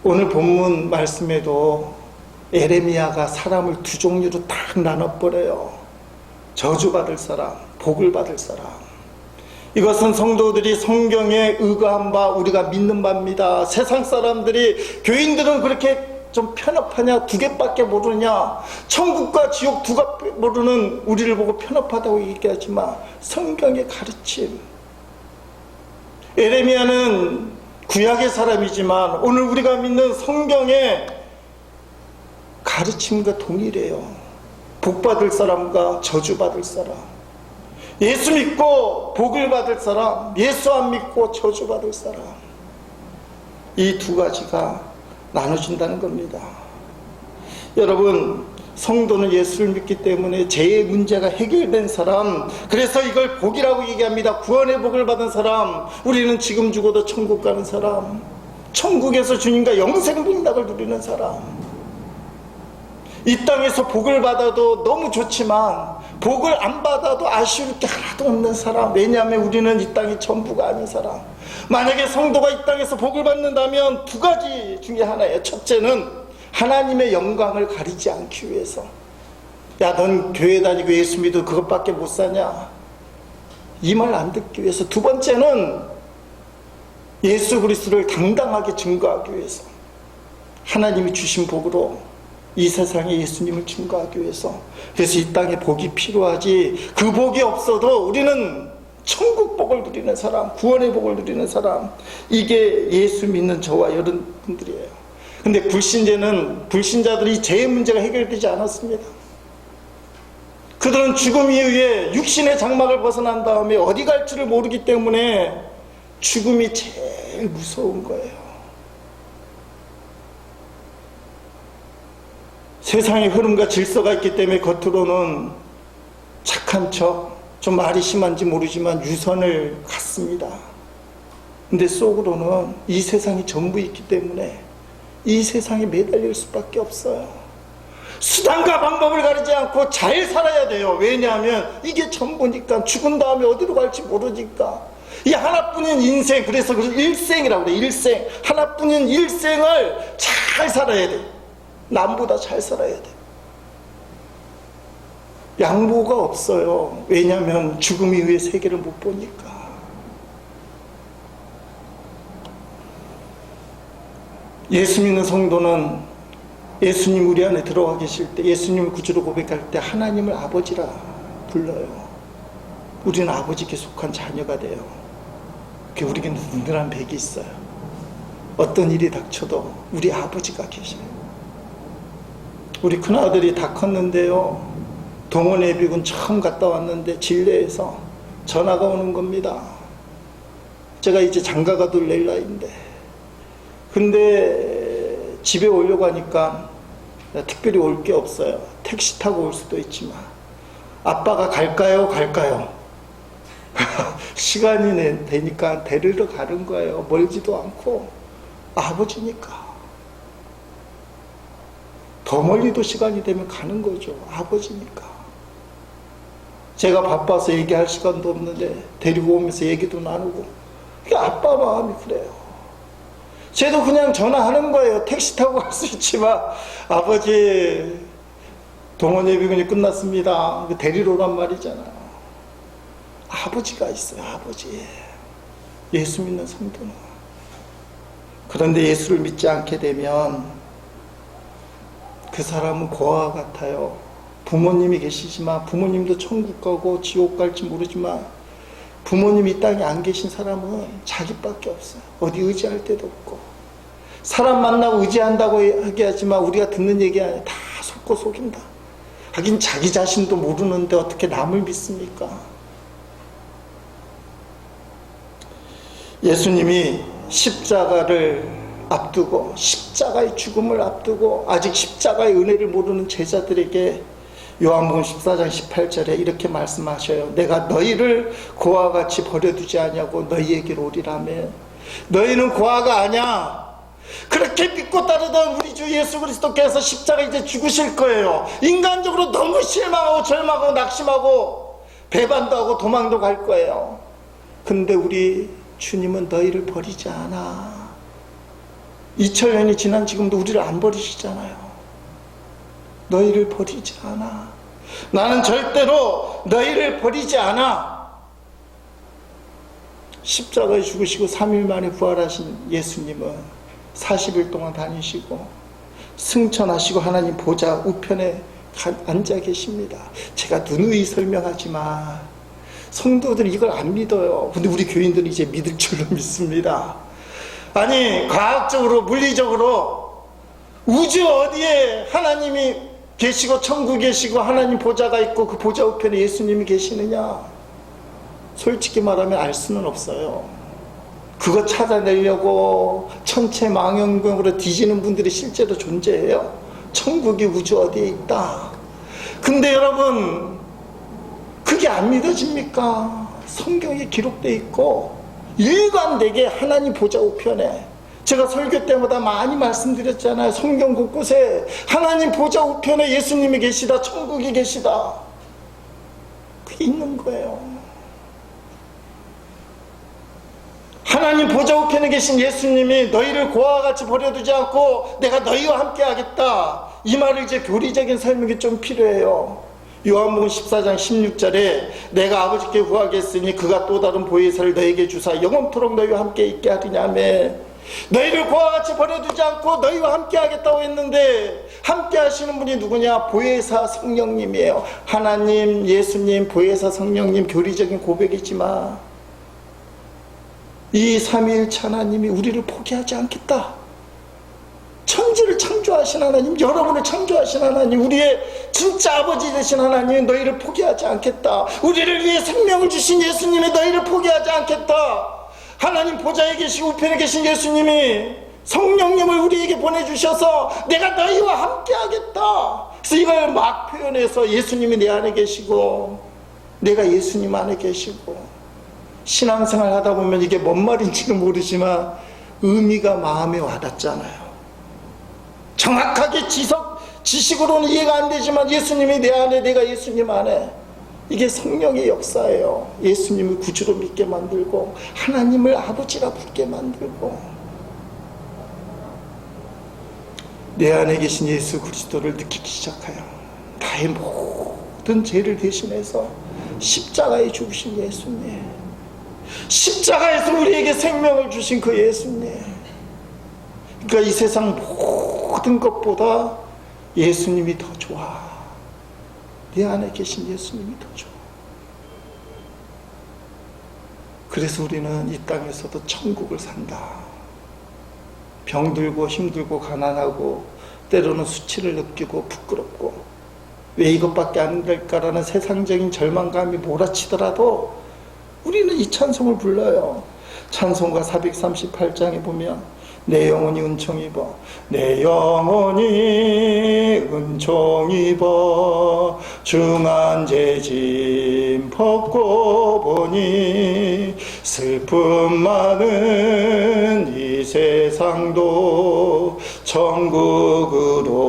오늘 본문 말씀에도 에레미야가 사람을 두 종류로 딱 나눠버려요. 저주받을 사람, 복을 받을 사람. 이것은 성도들이 성경에 의거한 바, 우리가 믿는 바입니다. 세상 사람들이, 교인들은 그렇게 좀 편협하냐, 두 개밖에 모르냐, 천국과 지옥 두 개 모르는 우리를 보고 편협하다고 얘기하지만 성경의 가르침, 에레미야는 구약의 사람이지만 오늘 우리가 믿는 성경의 가르침과 동일해요. 복받을 사람과 저주받을 사람, 예수 믿고 복을 받을 사람, 예수 안 믿고 저주받을 사람, 이 두 가지가 나눠진다는 겁니다. 여러분, 성도는 예수를 믿기 때문에 죄의 문제가 해결된 사람, 그래서 이걸 복이라고 얘기합니다. 구원의 복을 받은 사람, 우리는 지금 죽어도 천국 가는 사람, 천국에서 주님과 영생 분락을 누리는 사람. 이 땅에서 복을 받아도 너무 좋지만 복을 안 받아도 아쉬울 게 하나도 없는 사람. 왜냐하면 우리는 이 땅이 전부가 아닌 사람. 만약에 성도가 이 땅에서 복을 받는다면 두 가지 중에 하나예요. 첫째는 하나님의 영광을 가리지 않기 위해서. 야, 넌 교회 다니고 예수 믿어 그것밖에 못 사냐, 이 말 안 듣기 위해서. 두 번째는 예수 그리스도를 당당하게 증거하기 위해서. 하나님이 주신 복으로 이 세상에 예수님을 증거하기 위해서. 그래서 이 땅에 복이 필요하지, 그 복이 없어도 우리는 천국 복을 누리는 사람, 구원의 복을 누리는 사람, 이게 예수 믿는 저와 여러분들이에요. 근데 불신자들이 죄의 문제가 해결되지 않았습니다. 그들은 죽음 이후에 육신의 장막을 벗어난 다음에 어디 갈지를 모르기 때문에 죽음이 제일 무서운 거예요. 세상의 흐름과 질서가 있기 때문에 겉으로는 착한 척, 좀 말이 심한지 모르지만 유선을 갖습니다. 근데 속으로는 이 세상이 전부 있기 때문에 이 세상에 매달릴 수밖에 없어요. 수단과 방법을 가리지 않고 잘 살아야 돼요. 왜냐하면 이게 전부니까. 죽은 다음에 어디로 갈지 모르니까. 이 하나뿐인 인생, 그래서 일생이라고 그래요. 일생. 하나뿐인 일생을 잘 살아야 돼. 남보다 잘 살아야 돼. 양보가 없어요. 왜냐하면 죽음 이후의 세계를 못 보니까. 예수 믿는 성도는 예수님 우리 안에 들어와 계실 때, 예수님을 구주로 고백할 때 하나님을 아버지라 불러요. 우리는 아버지께 속한 자녀가 돼요. 우리에게 든든한 백이 있어요. 어떤 일이 닥쳐도 우리 아버지가 계셔요. 우리 큰아들이 다 컸는데요, 동원예비군 처음 갔다 왔는데 진례에서 전화가 오는 겁니다. 제가 이제 장가가 둘 나이인데, 근데 집에 오려고 하니까 특별히 올 게 없어요. 택시 타고 올 수도 있지만 아빠가 갈까요? 시간이 되니까 데리러 가는 거예요. 멀지도 않고. 아버지니까. 더 멀리도 시간이 되면 가는 거죠. 아버지니까. 제가 바빠서 얘기할 시간도 없는데 데리고 오면서 얘기도 나누고. 그게 아빠 마음이 그래요. 쟤도 그냥 전화하는 거예요. 택시 타고 갈 수 있지만, 아버지 동원예비군이 끝났습니다. 데리러 오란 말이잖아요. 아버지가 있어요. 아버지. 예수 믿는 성도는. 그런데 예수를 믿지 않게 되면 그 사람은 고아와 같아요. 부모님이 계시지만 부모님도 천국 가고 지옥 갈지 모르지만 부모님이 이 땅에 안 계신 사람은 자기밖에 없어요. 어디 의지할 데도 없고. 사람 만나고 의지한다고 얘기하지만 우리가 듣는 얘기 아니에요. 다 속고 속인다. 하긴 자기 자신도 모르는데 어떻게 남을 믿습니까? 예수님이 십자가를 앞두고, 십자가의 죽음을 앞두고 아직 십자가의 은혜를 모르는 제자들에게 요한복음 14장 18절에 이렇게 말씀하셔요. 내가 너희를 고아와 같이 버려두지 아니하고 너희에게로 오리라며. 너희는 고아가 아니야. 그렇게 믿고 따르던 우리 주 예수 그리스도께서 십자가 이제 죽으실 거예요. 인간적으로 너무 실망하고 절망하고 낙심하고 배반도 하고 도망도 갈 거예요. 근데 우리 주님은 너희를 버리지 않아. 2000년이 지난 지금도 우리를 안 버리시잖아요. 너희를 버리지 않아. 나는 절대로 너희를 버리지 않아. 십자가에 죽으시고 3일 만에 부활하신 예수님은 40일 동안 다니시고 승천하시고 하나님 보좌 우편에 앉아 계십니다. 제가 누누이 설명하지만 성도들은 이걸 안 믿어요. 근데 우리 교인들은 이제 믿을 줄로 믿습니다. 아니, 과학적으로 물리적으로 우주 어디에 하나님이 계시고 천국에 계시고 하나님 보좌가 있고 그 보좌 우편에 예수님이 계시느냐? 솔직히 말하면 알 수는 없어요. 그거 찾아내려고 천체망원경으로 뒤지는 분들이 실제로 존재해요. 천국이 우주 어디에 있다. 근데 여러분, 그게 안 믿어집니까? 성경에 기록되어 있고 일관되게 하나님 보좌 우편에, 제가 설교 때마다 많이 말씀드렸잖아요. 성경 곳곳에 하나님 보좌 우편에 예수님이 계시다, 천국이 계시다, 그게 있는 거예요. 하나님 보좌 우편에 계신 예수님이 너희를 고아와 같이 버려두지 않고 내가 너희와 함께 하겠다, 이 말을 이제 교리적인 설명이 좀 필요해요. 요한복음 14장 16절에 내가 아버지께 구하겠으니 그가 또 다른 보혜사를 너희에게 주사 영원토록 너희와 함께 있게 하리냐며, 너희를 고아와 같이 버려두지 않고 너희와 함께 하겠다고 했는데 함께 하시는 분이 누구냐? 보혜사 성령님이에요. 하나님, 예수님, 보혜사 성령님, 교리적인 고백이지만 이 삼위일체 하나님이 우리를 포기하지 않겠다. 천지를 창조하신 하나님, 여러분을 창조하신 하나님, 우리의 진짜 아버지 되신 하나님이 너희를 포기하지 않겠다. 우리를 위해 생명을 주신 예수님이 너희를 포기하지 않겠다. 하나님 보좌에 계시고 우편에 계신 예수님이 성령님을 우리에게 보내주셔서 내가 너희와 함께 하겠다. 그래서 이걸 막 표현해서 예수님이 내 안에 계시고 내가 예수님 안에 계시고, 신앙생활 하다 보면 이게 뭔 말인지는 모르지만 의미가 마음에 와닿잖아요. 정확하게 지식으로는 이해가 안 되지만 예수님이 내 안에, 내가 예수님 안에, 이게 성령의 역사예요. 예수님을 구주로 믿게 만들고 하나님을 아버지라 부르게 만들고, 내 안에 계신 예수 그리스도를 느끼기 시작해요. 나의 모든 죄를 대신해서 십자가에 죽으신 예수님, 십자가에서 우리에게 생명을 주신 그 예수님, 그러니까 이 세상 모든 것보다 예수님이 더 좋아. 내 안에 계신 예수님이 더 좋아. 그래서 우리는 이 땅에서도 천국을 산다. 병들고 힘들고 가난하고 때로는 수치를 느끼고 부끄럽고 왜 이것밖에 안 될까라는 세상적인 절망감이 몰아치더라도 우리는 이 찬송을 불러요. 찬송가 438장에 보면 내 영혼이 은총 입어, 내 영혼이 은총 입어 중한 죄짐 벗고 보니 슬픔 많은 이 세상도 천국으로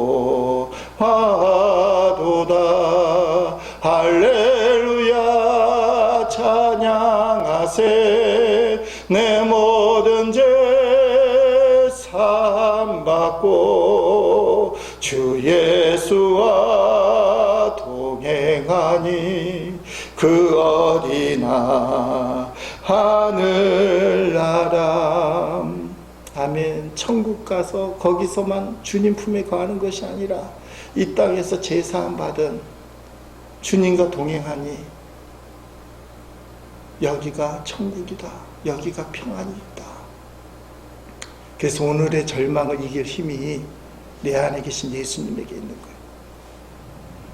화도다. 할렐루야 찬양하세. 내 모든 죄 사함받고 주 예수와 동행하니 그 어디나 하늘나라. 아멘. 천국 가서 거기서만 주님 품에 거하는 것이 아니라 이 땅에서 제사함 받은 주님과 동행하니 여기가 천국이다, 여기가 평안이 있다. 그래서 오늘의 절망을 이길 힘이 내 안에 계신 예수님에게 있는 거예요.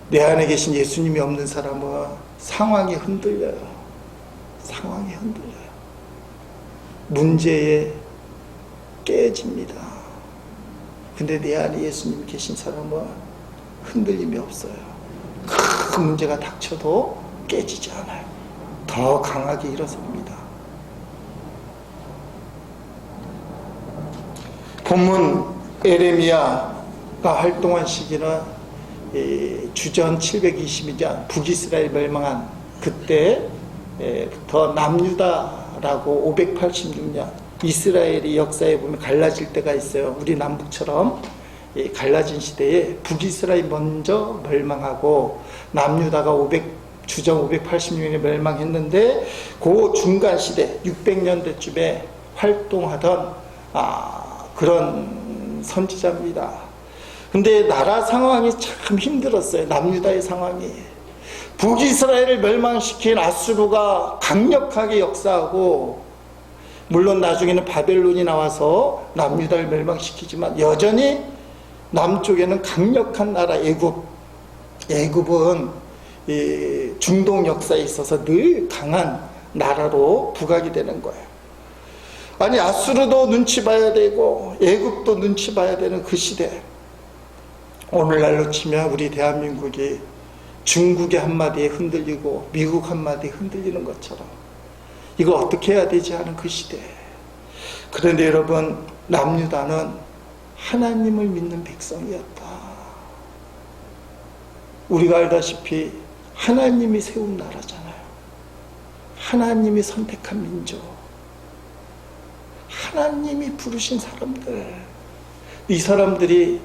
내 안에 계신 예수님이 없는 사람은 상황이 흔들려요. 상황이 흔들려요. 문제에 깨집니다. 근데 내 안에 예수님이 계신 사람은 흔들림이 없어요. 큰 문제가 닥쳐도 깨지지 않아요. 더 강하게 일어섭니다. 본문 에레미야가 활동한 시기는 주전 722년 북이스라엘 멸망한 그때부터 남유다라고 586년 이스라엘이 역사에 보면 갈라질 때가 있어요. 우리 남북처럼 이 갈라진 시대에 북이스라엘 먼저 멸망하고 남유다가 주전 580년에 멸망했는데 그 중간 시대 600년대쯤에 활동하던 그런 선지자입니다. 근데 나라 상황이 참 힘들었어요. 남유다의 상황이. 북이스라엘을 멸망시킨 아수르가 강력하게 역사하고, 물론 나중에는 바벨론이 나와서 남유다를 멸망시키지만 여전히 남쪽에는 강력한 나라 애굽은 이 중동 역사에 있어서 늘 강한 나라로 부각이 되는 거예요. 아니 아수르도 눈치 봐야 되고 애굽도 눈치 봐야 되는 그 시대. 오늘날로 치면 우리 대한민국이 중국의 한마디에 흔들리고 미국 한마디에 흔들리는 것처럼 이거 어떻게 해야 되지 하는 그 시대. 그런데 여러분, 남유다는 하나님을 믿는 백성이었다. 우리가 알다시피 하나님이 세운 나라잖아요. 하나님이 선택한 민족, 하나님이 부르신 사람들. 이 사람들이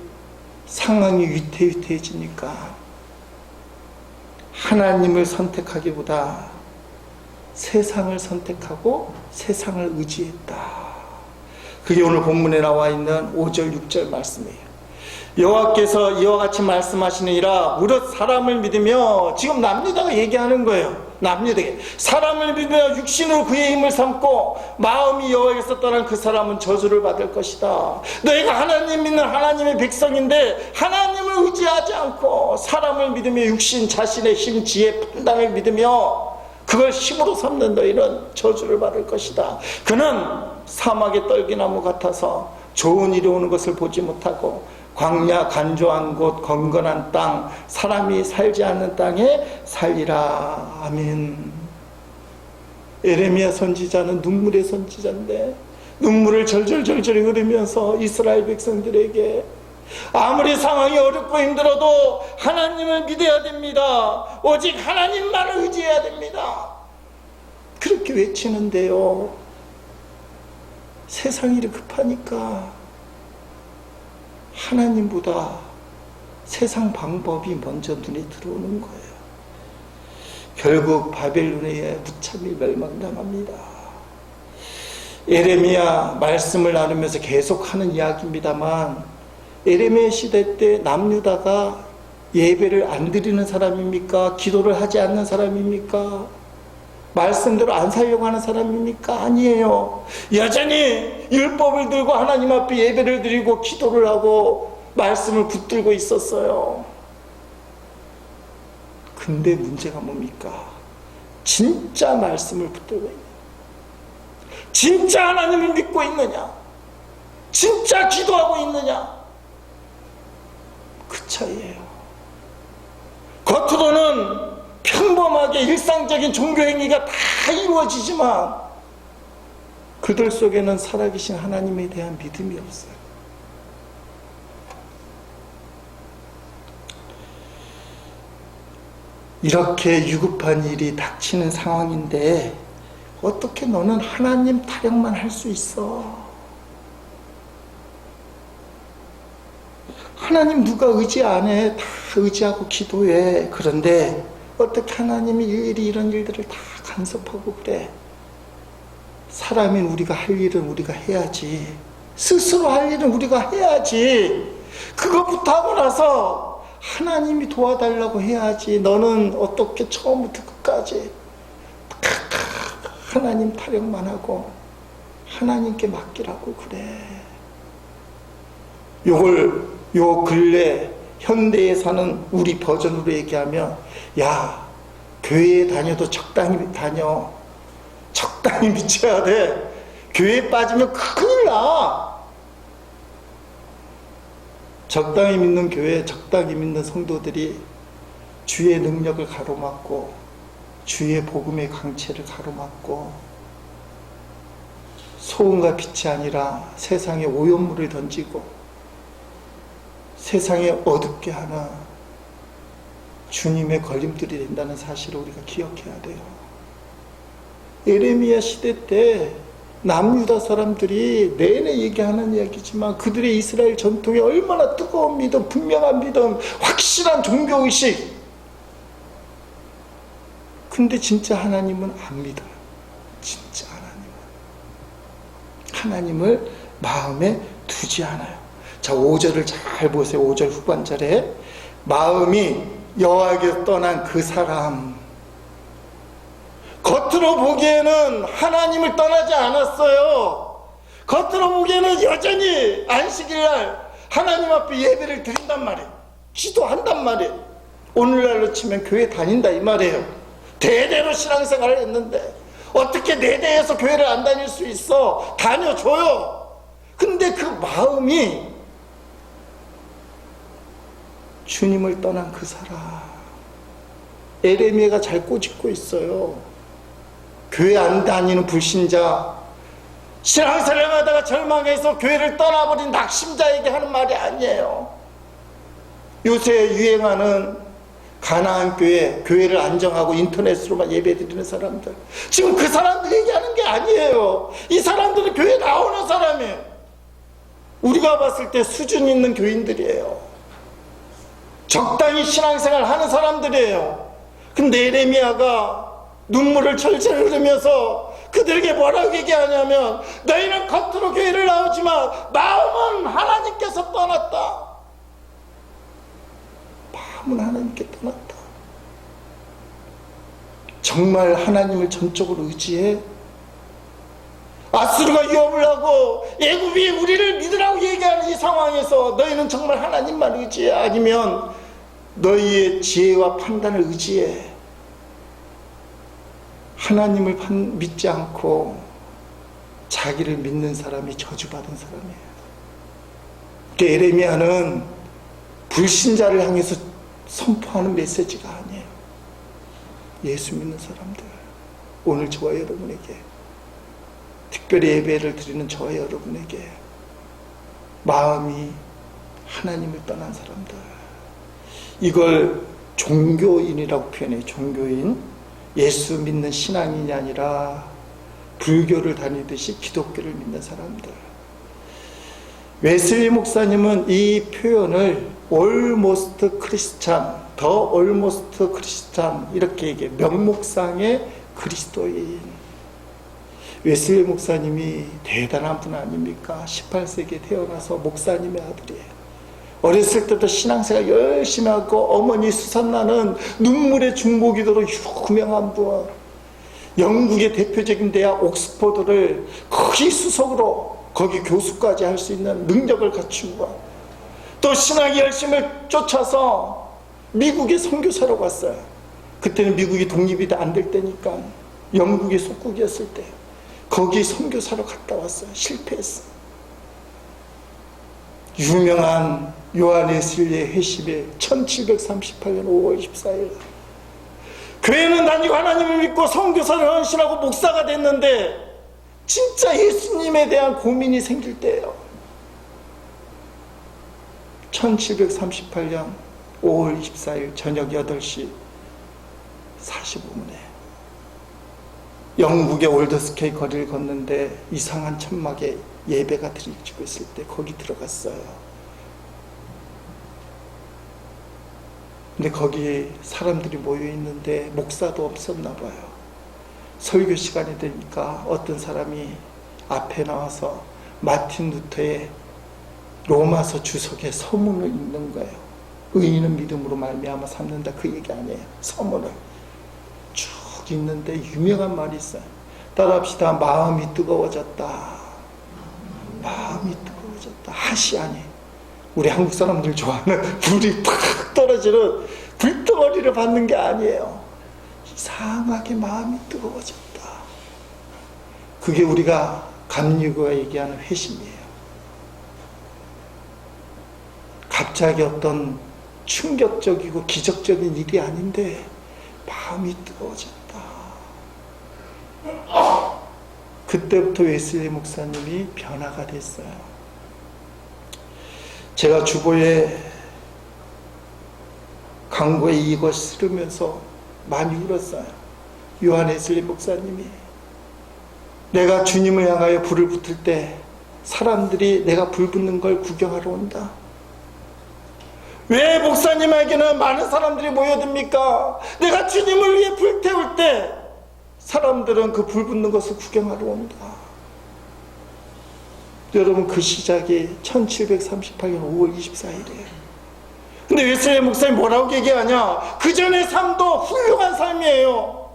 상황이 위태위태해지니까 하나님을 선택하기보다 세상을 선택하고 세상을 의지했다. 그게 오늘 본문에 나와 있는 5절 6절 말씀이에요. 여호와께서 이와 같이 말씀하시느니라. 무릇 사람을 믿으며, 지금 남유다가 얘기하는 거예요. 남유다에게 사람을 믿으며 육신으로 그의 힘을 삼고 마음이 여호와께서 떠난 그 사람은 저주를 받을 것이다. 너희가 하나님 믿는 하나님의 백성인데 하나님을 의지하지 않고 사람을 믿으며 육신, 자신의 힘, 지혜, 판단을 믿으며 그걸 힘으로 삼는 너희는 저주를 받을 것이다. 그는 사막의 떨기나무 같아서 좋은 일이 오는 것을 보지 못하고 광야, 간조한 곳, 건건한 땅, 사람이 살지 않는 땅에 살리라. 아멘. 에레미야 선지자는 눈물의 선지자인데 눈물을 절절절절 흐르면서 이스라엘 백성들에게 아무리 상황이 어렵고 힘들어도 하나님을 믿어야 됩니다. 오직 하나님만을 의지해야 됩니다. 그렇게 외치는데요, 세상이 이렇게 급하니까 하나님보다 세상 방법이 먼저 눈에 들어오는 거예요. 결국 바벨론에 의해 무참히 멸망당합니다. 에레미야 말씀을 나누면서 계속하는 이야기입니다만, 에레미야 시대 때 남유다가 예배를 안 드리는 사람입니까? 기도를 하지 않는 사람입니까? 말씀대로 안 살려고 하는 사람입니까? 아니에요. 여전히 율법을 들고 하나님 앞에 예배를 드리고 기도를 하고 말씀을 붙들고 있었어요. 근데 문제가 뭡니까? 진짜 말씀을 붙들고 있느냐? 진짜 하나님을 믿고 있느냐? 진짜 기도하고 있느냐? 그 차이예요. 겉으로는 평범하게 일상적인 종교행위가 다 이루어지지만 그들 속에는 살아계신 하나님에 대한 믿음이 없어요. 이렇게 유급한 일이 닥치는 상황인데 어떻게 너는 하나님 타령만 할 수 있어? 하나님 누가 의지 안 해? 다 의지하고 기도해. 그런데 어떻게 하나님이 일일이 이런 일들을 다 간섭하고 그래? 사람인 우리가 할 일은 우리가 해야지. 스스로 할 일은 우리가 해야지. 그것부터 하고 나서 하나님이 도와달라고 해야지. 너는 어떻게 처음부터 끝까지 하나님 타령만 하고 하나님께 맡기라고 그래. 요 근래 현대에 사는 우리 버전으로 얘기하면, 야, 교회에 다녀도 적당히 다녀. 적당히 미쳐야 돼. 교회에 빠지면 큰일 나. 적당히 믿는 교회, 적당히 믿는 성도들이 주의 능력을 가로막고 주의 복음의 강체를 가로막고 소금과 빛이 아니라 세상에 오염물을 던지고 세상에 어둡게 하는 주님의 걸림돌이 된다는 사실을 우리가 기억해야 돼요. 에레미야 시대 때 남유다 사람들이 내내 얘기하는 이야기지만 그들의 이스라엘 전통에 얼마나 뜨거운 믿음, 분명한 믿음, 확실한 종교의식. 근데 진짜 하나님은 안 믿어요. 진짜 하나님을 마음에 두지 않아요. 자, 5절을 잘 보세요. 5절 후반절에 마음이 여호와에게서 떠난 그 사람, 겉으로 보기에는 하나님을 떠나지 않았어요. 겉으로 보기에는 여전히 안식일날 하나님 앞에 예배를 드린단 말이에요. 기도한단 말이에요. 오늘날로 치면 교회 다닌다 이 말이에요. 대대로 신앙생활을 했는데 어떻게 내 대에서 교회를 안 다닐 수 있어? 다녀줘요. 근데 그 마음이 주님을 떠난 그 사람, 에레미야가 잘 꼬집고 있어요. 교회 안 다니는 불신자, 신앙생활하다가 절망해서 교회를 떠나버린 낙심자에게 하는 말이 아니에요. 요새 유행하는 가나안 교회를 안정하고 인터넷으로만 예배드리는 사람들, 지금 그 사람들 얘기하는 게 아니에요. 이 사람들은 교회 나오는 사람이에요. 우리가 봤을 때 수준 있는 교인들이에요. 적당히 신앙생활 하는 사람들이에요. 근데 에레미야가 눈물을 철철 흘리면서 그들에게 뭐라고 얘기하냐면, 너희는 겉으로 교회를 나오지만 마음은 하나님께서 떠났다. 마음은 하나님께 떠났다. 정말 하나님을 전적으로 의지해? 아수르가 위협을 하고 애굽이 우리를 믿으라고 얘기하는 이 상황에서 너희는 정말 하나님만 의지해? 아니면 너희의 지혜와 판단을 의지해? 하나님을 믿지 않고 자기를 믿는 사람이 저주받은 사람이에요. 에레미야는 불신자를 향해서 선포하는 메시지가 아니에요. 예수 믿는 사람들, 오늘 저와 여러분에게, 특별히 예배를 드리는 저와 여러분에게 마음이 하나님을 떠난 사람들, 이걸 종교인이라고 표현해요. 종교인. 예수 믿는 신앙인이 아니라 불교를 다니듯이 기독교를 믿는 사람들. 웨슬리 목사님은 이 표현을 almost Christian, the almost Christian 이렇게 얘기해요. 명목상의 그리스도인. 웨슬리 목사님이 대단한 분 아닙니까? 18세기에 태어나서 목사님의 아들이에요. 어렸을 때부터 신앙생활 열심히 하고 어머니 수산나는 눈물의 중보기도로 유명한 분. 영국의 대표적인 대학 옥스퍼드를 거기 수석으로, 거기 교수까지 할 수 있는 능력을 갖춘 분. 또 신학의 열심을 쫓아서 미국에 선교사로 갔어요. 그때는 미국이 독립이 안 될 때니까, 영국의 속국이었을 때 거기 선교사로 갔다 왔어요. 실패했어. 유명한 요한 웨슬리의 회심일 1738년 5월 14일, 교회는 다니고 하나님을 믿고 선교사를 헌신하고 목사가 됐는데 진짜 예수님에 대한 고민이 생길 때예요. 1738년 5월 24일 저녁 8시 45분에 영국의 올더스케이 거리를 걷는데 이상한 천막에 예배가 드려지고 있을 때 거기 들어갔어요. 근데 거기 사람들이 모여 있는데 목사도 없었나 봐요. 설교 시간이 되니까 어떤 사람이 앞에 나와서 마틴 루터의 로마서 주석의 서문을 읽는 거예요. 의인은 믿음으로 말미암아 삼는다, 그 얘기 아니에요. 서문을 쭉 읽는데 유명한 말이 있어요. 따라합시다. 마음이 뜨거워졌다. 마음이 뜨거워졌다. 핫이 아니에요. 우리 한국 사람들 좋아하는 불이 팍 떨어지는 불덩어리를 받는 게 아니에요. 이상하게 마음이 뜨거워졌다. 그게 우리가 감리교가 얘기하는 회심이에요. 갑자기 어떤 충격적이고 기적적인 일이 아닌데 마음이 뜨거워졌다. 그때부터 웨슬리 목사님이 변화가 됐어요. 제가 주보에 강고에 이것 쓰면서 많이 울었어요. 요한 웨슬리 목사님이 내가 주님을 향하여 불을 붙을 때 사람들이 내가 불 붙는 걸 구경하러 온다. 왜 목사님에게는 많은 사람들이 모여듭니까? 내가 주님을 위해 불태울 때 사람들은 그 불 붙는 것을 구경하러 온다. 여러분, 그 시작이 1738년 5월 24일이에요. 근데 웨슬리 목사님 뭐라고 얘기하냐? 그 전의 삶도 훌륭한 삶이에요.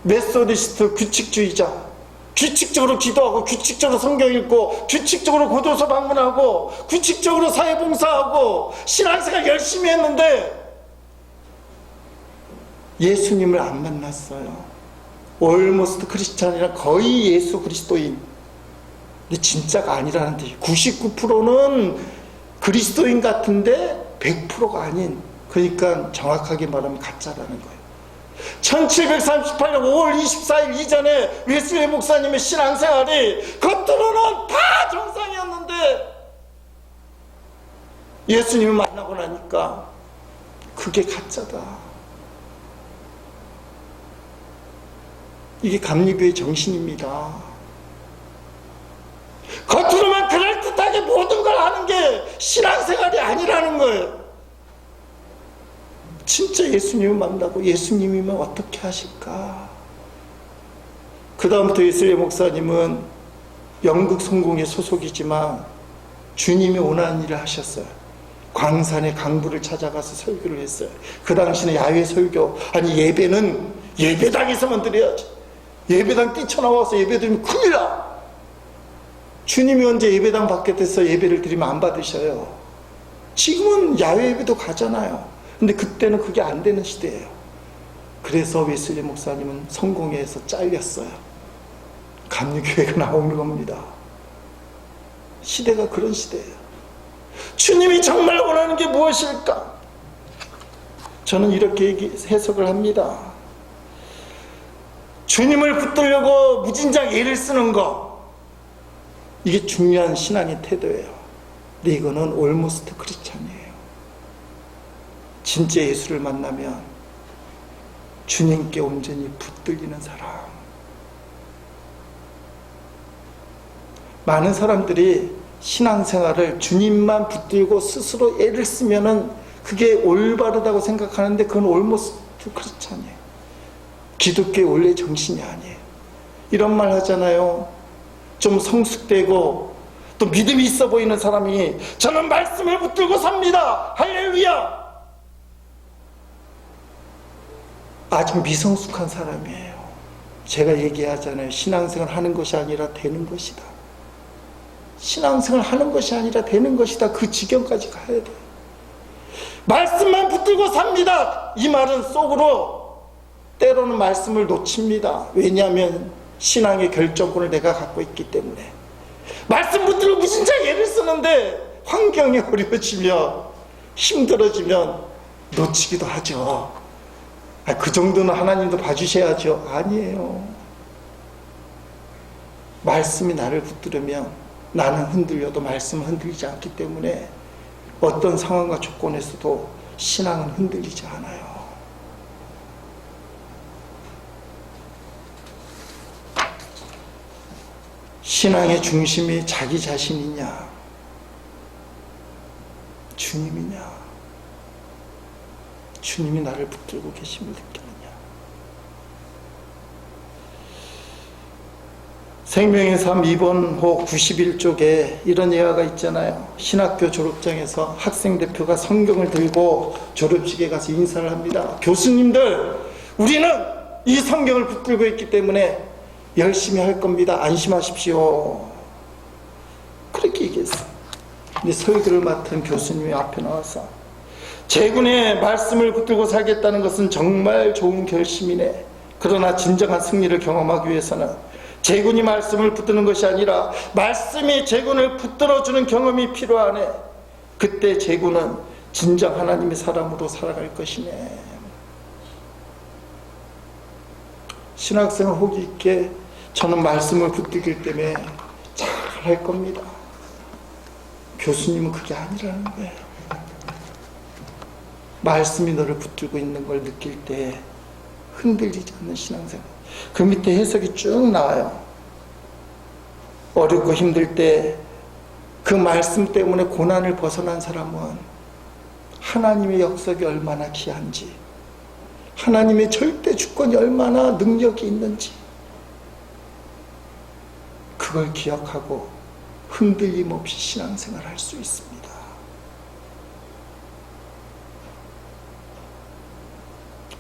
메소디스트 규칙주의자, 규칙적으로 기도하고 규칙적으로 성경 읽고 규칙적으로 교도소 방문하고 규칙적으로 사회봉사하고 신앙생활 열심히 했는데 예수님을 안 만났어요. 올모스트 크리스찬이라 거의 예수 그리스도인. 근데 진짜가 아니라는 뜻이에요. 99%는 그리스도인 같은데 100%가 아닌, 그러니까 정확하게 말하면 가짜라는 거예요. 1738년 5월 24일 이전에 웨슬리 목사님의 신앙생활이 겉으로는 다 정상이었는데 예수님을 만나고 나니까 그게 가짜다. 이게 감리교의 정신입니다. 겉으로만 그럴듯하게 모든 걸 하는 게 신앙생활이 아니라는 거예요. 진짜 예수님을 만나고 예수님이면 어떻게 하실까? 그 다음부터 웨슬리 목사님은 영국 성공의 소속이지만 주님이 원하는 일을 하셨어요. 광산의 강부를 찾아가서 설교를 했어요. 그 당시는 야외 설교, 아니 예배는 예배당에서만 드려야지. 예배당 뛰쳐나와서 예배 드리면 큰일 나. 주님이 언제 예배당 밖에서 예배를 드리면 안 받으셔요. 지금은 야외 예배도 가잖아요. 근데 그때는 그게 안 되는 시대예요. 그래서 웨슬리 목사님은 성공회에서 잘렸어요. 감리교회가 나오는 겁니다. 시대가 그런 시대예요. 주님이 정말 원하는 게 무엇일까? 저는 이렇게 해석을 합니다. 주님을 붙들려고 무진장 애를 쓰는 거, 이게 중요한 신앙의 태도예요. 근데 이거는 올모스트 크리스찬이에요. 진짜 예수를 만나면 주님께 온전히 붙들리는 사람. 많은 사람들이 신앙생활을 주님만 붙들고 스스로 애를 쓰면은 그게 올바르다고 생각하는데 그건 올모스트 크리스찬이에요. 기독교의 원래 정신이 아니에요. 이런 말 하잖아요. 좀 성숙되고 또 믿음이 있어 보이는 사람이 저는 말씀을 붙들고 삽니다. 할렐루야. 아주 미성숙한 사람이에요. 제가 얘기하잖아요. 신앙생활 하는 것이 아니라 되는 것이다. 신앙생활 하는 것이 아니라 되는 것이다. 그 지경까지 가야 돼요. 말씀만 붙들고 삽니다. 이 말은 속으로 때로는 말씀을 놓칩니다. 왜냐하면 신앙의 결정권을 내가 갖고 있기 때문에. 말씀 붙들고 무진장 애를 쓰는데 환경이 어려워지면 힘들어지면 놓치기도 하죠. 그 정도는 하나님도 봐주셔야죠. 아니에요. 말씀이 나를 붙들으면 나는 흔들려도 말씀은 흔들리지 않기 때문에 어떤 상황과 조건에서도 신앙은 흔들리지 않아요. 신앙의 중심이 자기 자신이냐, 주님이냐, 주님이 나를 붙들고 계심을 느끼느냐. 생명의 삶 2번호 91쪽에 이런 예화가 있잖아요. 신학교 졸업장에서 학생 대표가 성경을 들고 졸업식에 가서 인사를 합니다. 교수님들, 우리는 이 성경을 붙들고 있기 때문에 열심히 할 겁니다. 안심하십시오. 그렇게 얘기했어요. 근데 설교를 맡은 교수님이 앞에 나와서 제군의 말씀을 붙들고 살겠다는 것은 정말 좋은 결심이네. 그러나 진정한 승리를 경험하기 위해서는 제군이 말씀을 붙드는 것이 아니라 말씀이 제군을 붙들어주는 경험이 필요하네. 그때 제군은 진정 하나님의 사람으로 살아갈 것이네. 신학생활 호기 있게 저는 말씀을 붙들기 때문에 잘 할 겁니다. 교수님은 그게 아니라는 거예요. 말씀이 너를 붙들고 있는 걸 느낄 때 흔들리지 않는 신앙생활. 그 밑에 해석이 쭉 나와요. 어렵고 힘들 때 그 말씀 때문에 고난을 벗어난 사람은 하나님의 역사가 얼마나 귀한지, 하나님의 절대 주권이 얼마나 능력이 있는지 그걸 기억하고 흔들림 없이 신앙생활을 할 수 있습니다.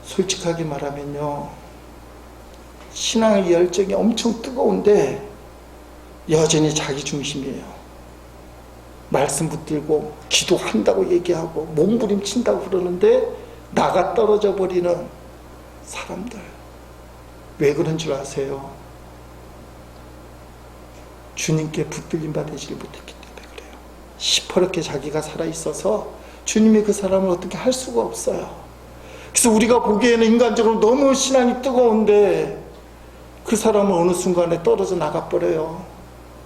솔직하게 말하면요, 신앙의 열정이 엄청 뜨거운데 여전히 자기 중심이에요. 말씀 붙들고 기도한다고 얘기하고 몸부림친다고 그러는데 나가 떨어져 버리는 사람들, 왜 그런 줄 아세요? 주님께 붙들림 받으지 못했기 때문에 그래요. 시퍼렇게 자기가 살아있어서 주님이 그 사람을 어떻게 할 수가 없어요. 그래서 우리가 보기에는 인간적으로 너무 신앙이 뜨거운데 그 사람은 어느 순간에 떨어져 나가버려요.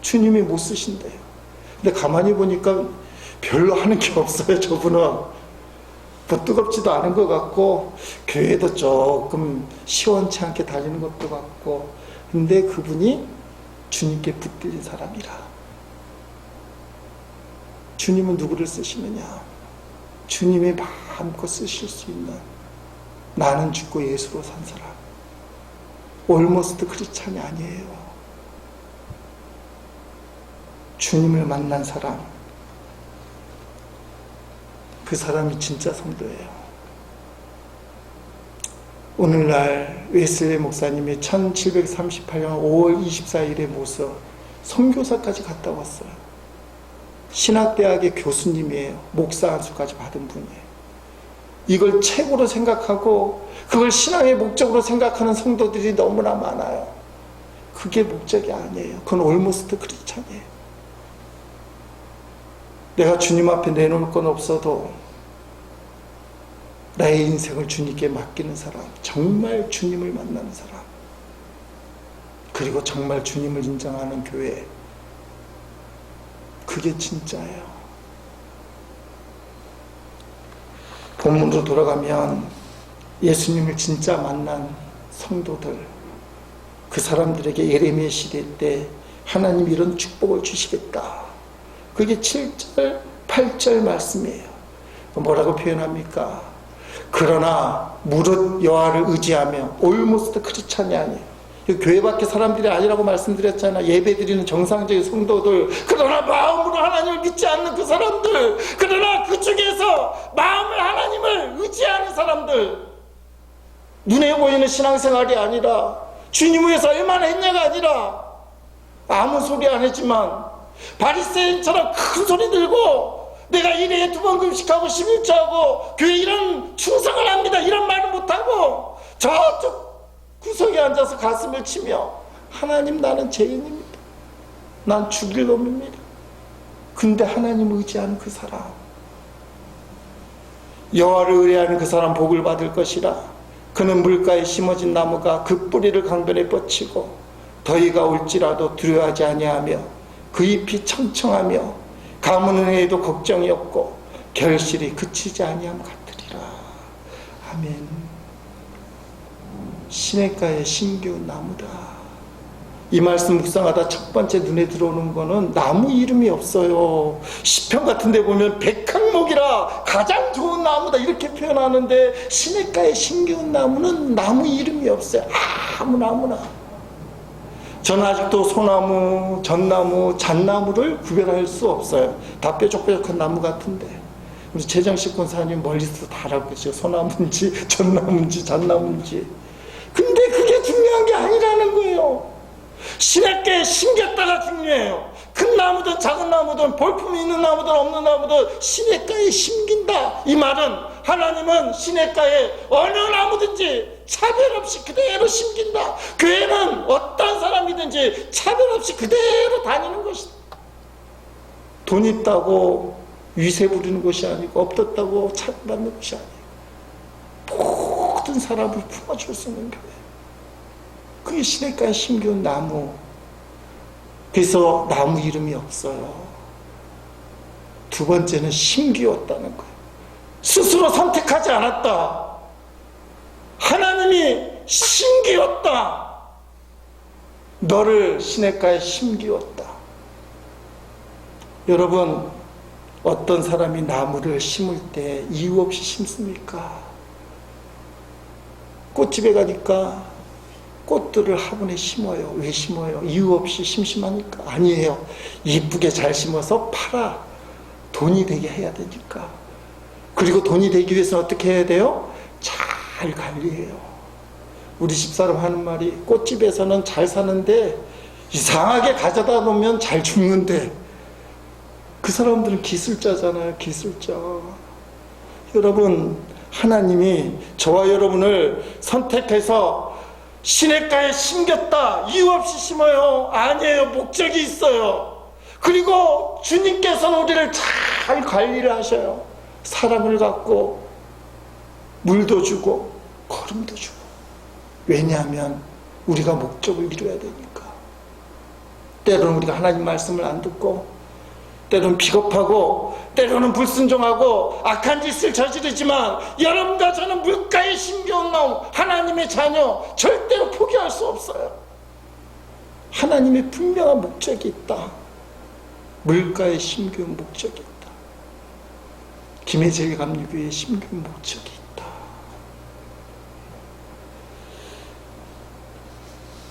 주님이 못 쓰신대요. 근데 가만히 보니까 별로 하는 게 없어요. 저분은 뭐 뜨겁지도 않은 것 같고 교회도 조금 시원치 않게 다니는 것도 같고, 근데 그분이 주님께 붙들린 사람이라. 주님은 누구를 쓰시느냐? 주님이 마음껏 쓰실 수 있는 나는 죽고 예수로 산 사람, 올머스트 크리스찬이 아니에요. 주님을 만난 사람, 그 사람이 진짜 성도예요. 오늘날 웨슬리 목사님이 1738년 5월 24일의 모습, 선교사까지 갔다 왔어요. 신학대학의 교수님이에요. 목사 안수까지 받은 분이에요. 이걸 최고로 생각하고 그걸 신앙의 목적으로 생각하는 성도들이 너무나 많아요. 그게 목적이 아니에요. 그건 올모스트 크리스찬이에요. 내가 주님 앞에 내놓을 건 없어도 나의 인생을 주님께 맡기는 사람, 정말 주님을 만나는 사람, 그리고 정말 주님을 인정하는 교회, 그게 진짜예요. 본문으로 돌아가면 예수님을 진짜 만난 성도들, 그 사람들에게 예레미야 시대 때 하나님 이런 축복을 주시겠다, 그게 7절, 8절 말씀이에요. 뭐라고 표현합니까? 그러나 무릇 여호와를 의지하며, 올모스트 크리스찬이 아니에요. 교회 밖에 사람들이 아니라고 말씀드렸잖아요. 예배드리는 정상적인 성도들, 그러나 마음으로 하나님을 믿지 않는 그 사람들, 그러나 그 중에서 마음을 하나님을 의지하는 사람들, 눈에 보이는 신앙생활이 아니라 주님 위해서 얼마나 했냐가 아니라 아무 소리 안 했지만 바리새인처럼 큰 소리 들고 내가 1회에 2번 금식하고 11조하고 교회 이런 충성을 합니다 이런 말을 못하고 저쪽 구석에 앉아서 가슴을 치며 하나님 나는 죄인입니다, 난 죽일 놈입니다. 근데 하나님 의지하는 그 사람, 여호와를 의뢰하는 그 사람 복을 받을 것이라. 그는 물가에 심어진 나무가 그 뿌리를 강변에 뻗치고 더위가 올지라도 두려워하지 아니하며 그 잎이 청청하며 가뭄은 해도 걱정이 없고 결실이 그치지 아니함 같으리라. 아멘. 시냇가에 심기운 나무다. 이 말씀 묵상하다 첫 번째 눈에 들어오는 거는 나무 이름이 없어요. 시편 같은 데 보면 백항목이라 가장 좋은 나무다 이렇게 표현하는데 시냇가에 심기운 나무는 나무 이름이 없어요. 아무 나무나. 저는 아직도 소나무, 전나무, 잣나무를 구별할 수 없어요. 다 뾰족뾰족한 나무 같은데 우리 최정식 권사님 멀리서 다 알고 계세요. 소나무인지 전나무인지 잣나무인지. 근데 그게 중요한 게 아니라는 거예요. 시냇가에 심겼다가 중요해요. 큰 나무든 작은 나무든 볼품이 있는 나무든 없는 나무든 시냇가에 심긴다. 이 말은 하나님은 시냇가에 어느 나무든지 차별 없이 그대로 심긴다. 교회는 어떤 사람이든지 차별 없이 그대로 다니는 것이다. 돈 있다고 위세 부리는 것이 아니고 없었다고 차별받는 것이 아니에요. 모든 사람을 품어줄 수 있는 교회, 그게 시냇가에 심겨온 나무. 그래서 나무 이름이 없어요. 두 번째는 심기웠다는 거예요. 스스로 선택하지 않았다. 하나님이 심기웠다. 너를 시냇가에 심기웠다. 여러분, 어떤 사람이 나무를 심을 때 이유 없이 심습니까? 꽃집에 가니까 꽃들을 화분에 심어요. 왜 심어요? 이유 없이 심심하니까? 아니에요. 이쁘게 잘 심어서 팔아 돈이 되게 해야 되니까. 그리고 돈이 되기 위해서는 어떻게 해야 돼요? 잘 관리해요. 우리 집사람 하는 말이, 꽃집에서는 잘 사는데 이상하게 가져다 놓으면 잘 죽는데. 그 사람들은 기술자잖아요. 기술자. 여러분, 하나님이 저와 여러분을 선택해서 시냇가에 심겼다. 이유 없이 심어요? 아니에요. 목적이 있어요. 그리고 주님께서는 우리를 잘 관리를 하셔요. 사랑을 갖고 물도 주고 거름도 주고. 왜냐하면 우리가 목적을 이루어야 되니까. 때로는 우리가 하나님 말씀을 안 듣고, 때로는 비겁하고, 때로는 불순종하고 악한 짓을 저지르지만, 여러분과 저는 물가에 심겨온 나무, 하나님의 자녀, 절대로 포기할 수 없어요. 하나님의 분명한 목적이 있다. 물가에 심겨온 목적이 있다. 김해제일 감리교회에 심겨온 목적이 있다.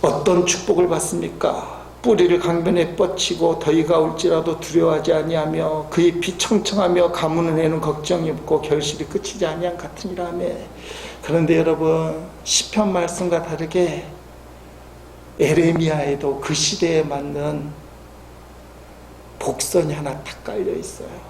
어떤 축복을 받습니까? 뿌리를 강변에 뻗치고 더위가 올지라도 두려워하지 아니하며 그 잎이 청청하며 가무는 해는 걱정이 없고 결실이 끝이지 아니한 같으니라며. 그런데 여러분, 시편 말씀과 다르게 에레미야에도 그 시대에 맞는 복선이 하나 딱 깔려 있어요.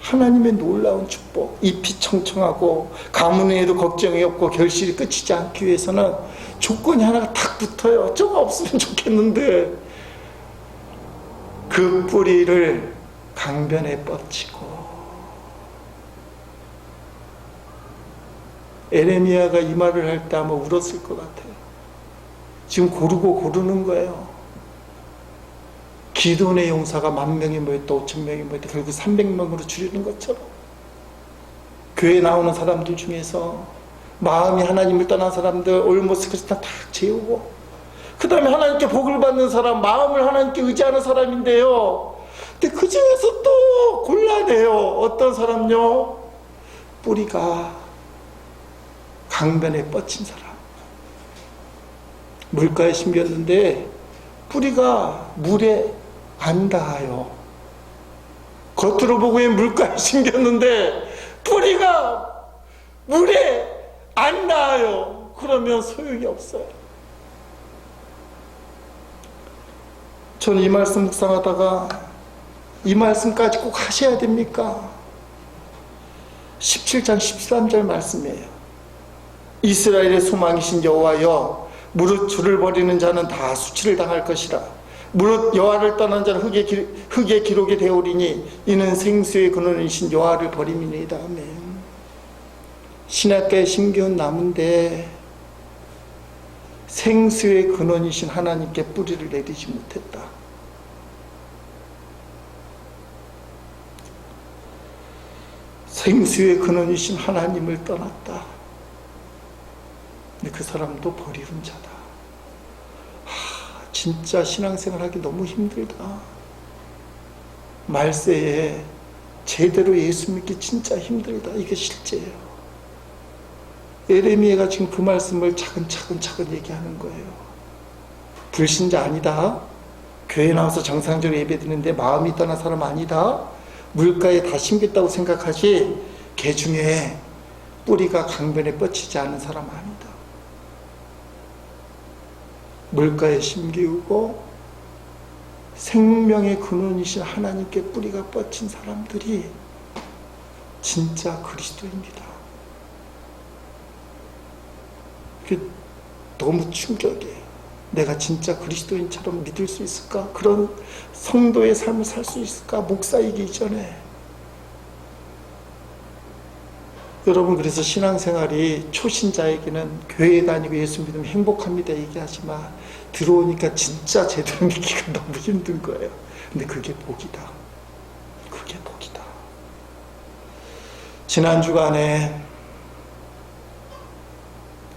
하나님의 놀라운 축복. 잎이 청청하고 가무는 해도 걱정이 없고 결실이 끝이지 않기 위해서는 조건이 하나가 딱 붙어요. 저거 없으면 좋겠는데. 그 뿌리를 강변에 뻗치고. 에레미야가 이 말을 할 때 아마 울었을 것 같아요. 지금 고르는 거예요. 기도원의 용사가 10,000명이 모였다, 5,000명이 모였다, 결국 300명으로 줄이는 것처럼 교회에 나오는 사람들 중에서 마음이 하나님을 떠난 사람들, 올모스 크리스찬 다 재우고, 그 다음에 하나님께 복을 받는 사람, 마음을 하나님께 의지하는 사람인데요. 근데 그 중에서 또 곤란해요. 어떤 사람요? 뿌리가 강변에 뻗친 사람. 물가에 심겼는데 뿌리가 물에 안 닿아요. 겉으로 보기엔 물가에 심겼는데 뿌리가 물에 안 닿아요. 그러면 소용이 없어요. 저는 이 말씀 묵상하다가 이 말씀까지 꼭 하셔야 됩니까? 17장 13절 말씀이에요. 이스라엘의 소망이신 여호와여, 무릇 주를 버리는 자는 다 수치를 당할 것이라. 무릇 여호와를 떠난 자는 흙의 기록이 되오리니 이는 생수의 근원이신 여호와를 버림이니이다. 아멘. 시냇가에 심겨온 나무인데 생수의 근원이신 하나님께 뿌리를 내리지 못했다. 생수의 근원이신 하나님을 떠났다. 근데 그 사람도 버리는 자다. 진짜 신앙생활 하기 너무 힘들다. 말세에 제대로 예수 믿기 진짜 힘들다. 이게 실제예요. 에레미야가 지금 그 말씀을 차근차근 얘기하는 거예요. 불신자 아니다. 교회 나와서 정상적으로 예배드리는데 마음이 떠난 사람 아니다. 물가에 다 심겼다고 생각하지 개 중에 뿌리가 강변에 뻗치지 않은 사람 아니다. 물가에 심기우고 생명의 근원이신 하나님께 뿌리가 뻗친 사람들이 진짜 그리스도입니다. 그게 너무 충격이에요. 내가 진짜 그리스도인처럼 믿을 수 있을까? 그런 성도의 삶을 살 수 있을까? 목사이기 이전에. 여러분, 그래서 신앙생활이 초신자에게는 교회 다니고 예수 믿으면 행복합니다 얘기하지 마. 들어오니까 진짜 제대로 믿기가 너무 힘든 거예요. 근데 그게 복이다. 그게 복이다. 지난 주간에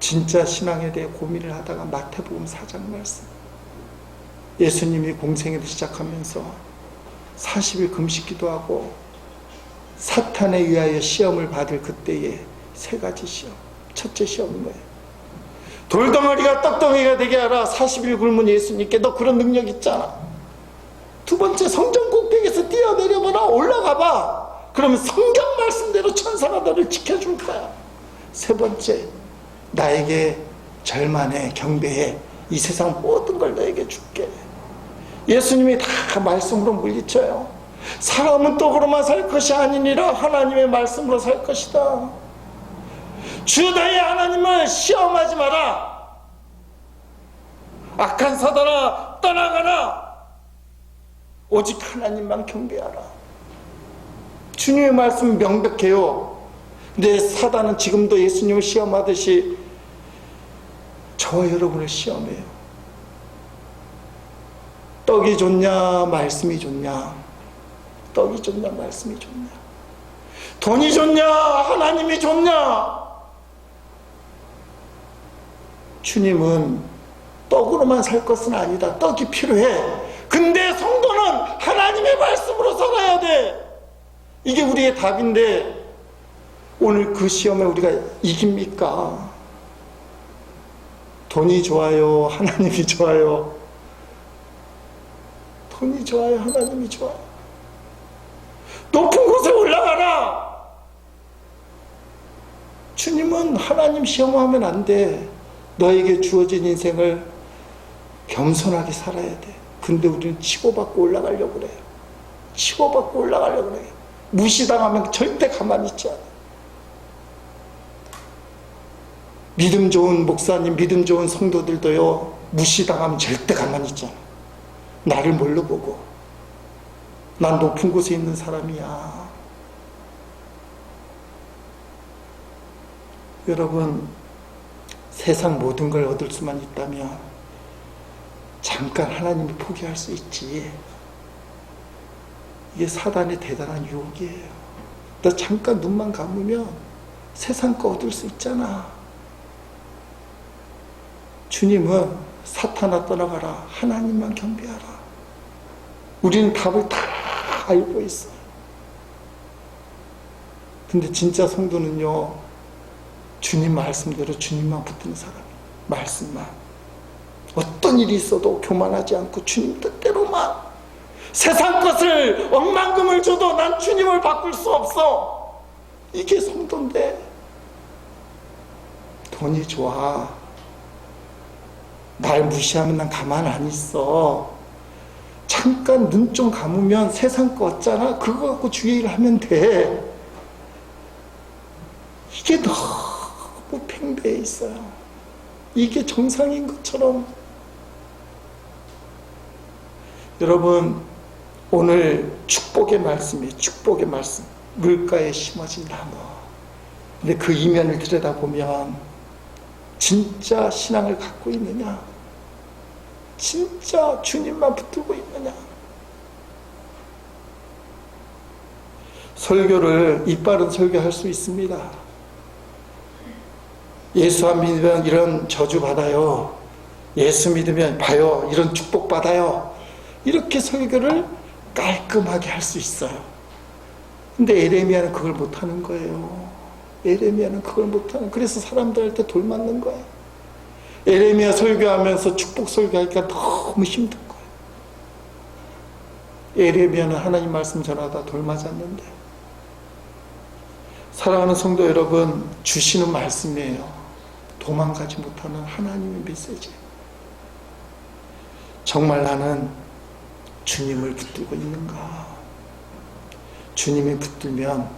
진짜 신앙에 대해 고민을 하다가 마태복음 4장 말씀, 예수님이 공생애를 시작하면서 40일 금식 기도하고 사탄에 의하여 시험을 받을 그때에 세 가지 시험. 첫째 시험은 뭐예요? 돌덩어리가 떡덩이가 되게 하라. 40일 굶은 예수님께 너 그런 능력 있잖아. 두 번째, 성전 꼭대기에서 뛰어내려봐라. 올라가봐. 그러면 성경 말씀대로 천사가 너를 지켜줄 거야. 세 번째, 나에게 절만해, 경배해. 이 세상 모든 걸 너에게 줄게. 예수님이 다 말씀으로 물리쳐요. 사람은 떡으로만 살 것이 아니니라 하나님의 말씀으로 살 것이다. 주 너의 하나님을 시험하지 마라. 악한 사단아 떠나가라. 오직 하나님만 경배하라. 주님의 말씀은 명백해요. 근데 사단은 지금도 예수님을 시험하듯이 저와 여러분을 시험해요. 떡이 좋냐 말씀이 좋냐, 떡이 좋냐 말씀이 좋냐, 돈이 좋냐 하나님이 좋냐. 주님은 떡으로만 살 것은 아니다. 떡이 필요해. 근데 성도는 하나님의 말씀으로 살아야 돼. 이게 우리의 답인데 오늘 그 시험에 우리가 이깁니까? 돈이 좋아요 하나님이 좋아요? 돈이 좋아요 하나님이 좋아요? 높은 곳에 올라가라. 주님은 하나님 시험하면 안 돼. 너에게 주어진 인생을 겸손하게 살아야 돼. 근데 우리는 치고받고 올라가려고 그래요. 치고받고 올라가려고 그래요. 무시당하면 절대 가만히 있지 않아요. 믿음 좋은 목사님, 믿음 좋은 성도들도요, 무시당하면 절대 가만히 있지 않아요. 나를 뭘로 보고? 난 높은 곳에 있는 사람이야. 여러분, 세상 모든 걸 얻을 수만 있다면 잠깐 하나님을 포기할 수 있지. 이게 사단의 대단한 유혹이에요. 너 잠깐 눈만 감으면 세상 거 얻을 수 있잖아. 주님은 사탄아 떠나가라. 하나님만 경배하라. 우리는 답을 다 알고 있어요. 근데 진짜 성도는요, 주님 말씀대로 주님만 붙드는 사람이에요. 말씀만. 어떤 일이 있어도 교만하지 않고 주님 뜻대로만. 세상 것을 억만금을 줘도 난 주님을 바꿀 수 없어. 이게 성도인데. 돈이 좋아. 날 무시하면 난 가만 안 있어. 잠깐 눈 좀 감으면 세상 거 없잖아. 그거 갖고 주의를 하면 돼. 이게 너무 팽배해 있어요. 이게 정상인 것처럼. 여러분, 오늘 축복의 말씀이에요. 축복의 말씀. 물가에 심어진 나무. 근데 그 이면을 들여다보면 진짜 신앙을 갖고 있느냐? 진짜 주님만 붙들고 있느냐? 설교를 이빠른 설교할 수 있습니다. 예수 안 믿으면 이런 저주 받아요. 예수 믿으면 봐요. 이런 축복 받아요. 이렇게 설교를 깔끔하게 할 수 있어요. 근데 에레미야는 그걸 못하는 거예요. 에레미야는 그걸 못하는. 그래서 사람들한테 돌 맞는 거예요. 에레미야 설교하면서 축복 설교하니까 너무 힘든 거예요. 에레미야는 하나님 말씀 전하다 돌 맞았는데. 사랑하는 성도 여러분, 주시는 말씀이에요. 도망가지 못하는 하나님의 메시지. 정말 나는 주님을 붙들고 있는가? 주님이 붙들면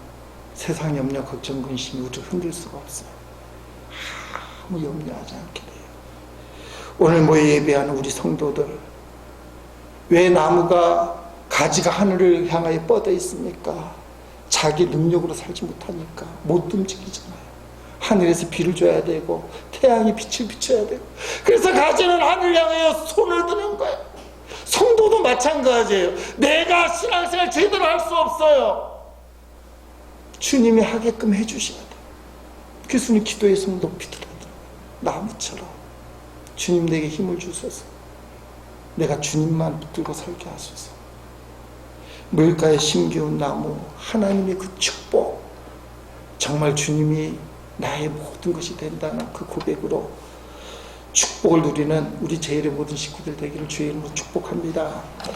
세상 염려, 걱정, 근심이 우리를 흔들 수가 없어요. 아무 염려하지 않게 돼요. 오늘 모여 예배하는 우리 성도들, 왜 나무가 가지가 하늘을 향하여 뻗어 있습니까? 자기 능력으로 살지 못하니까 못 움직이잖아요. 하늘에서 비를 줘야 되고 태양이 빛을 비춰야 되고. 그래서 가지는 하늘 향하여 손을 드는 거예요. 성도도 마찬가지예요. 내가 신앙생활 제대로 할 수 없어요. 주님이 하게끔 해주셔야 돼요. 그래서 우리 기도의 손 높이 들어요. 나무처럼 주님 내게 힘을 주소서. 내가 주님만 붙들고 살게 하소서. 물가에 심기운 나무, 하나님의 그 축복, 정말 주님이 나의 모든 것이 된다는 그 고백으로 축복을 누리는 우리 제1의 모든 식구들 되기를 주의 이름으로 축복합니다.